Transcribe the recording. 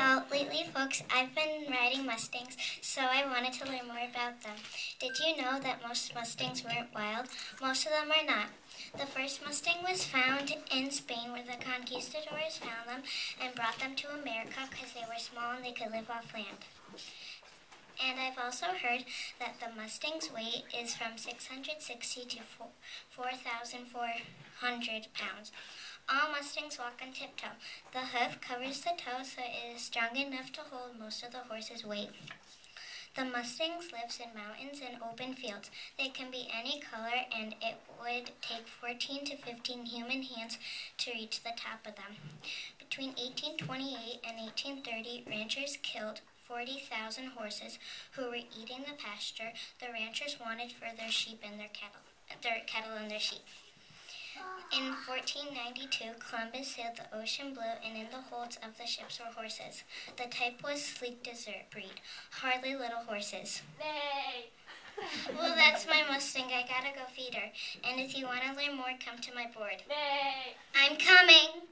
y'all. Lately, folks, I've been riding Mustangs, so I wanted to learn more about them. Did you know that most Mustangs weren't wild? Most of them are not. The first Mustang was found in Spain, where the conquistadors found them and brought them to America because they were small and they could live off land. And I've also heard that the Mustang's weight is from 660 to 4,400 pounds. All Mustangs walk on tiptoe. The hoof covers the toe, so it is strong enough to hold most of the horse's weight. The Mustangs lives in mountains and open fields. They can be any color, and it would take 14 to 15 human hands to reach the top of them. Between 1828 and 1830, ranchers killed 40,000 horses who were eating the pasture the ranchers wanted for their sheep and their cattle and their sheep. In 1492, Columbus sailed the ocean blue, and in the holds of the ships were horses. The type was sleek desert breed, hardly little horses. Nay. Well, that's my Mustang. I gotta go feed her. And if you want to learn more, come to my board. Nay. I'm coming!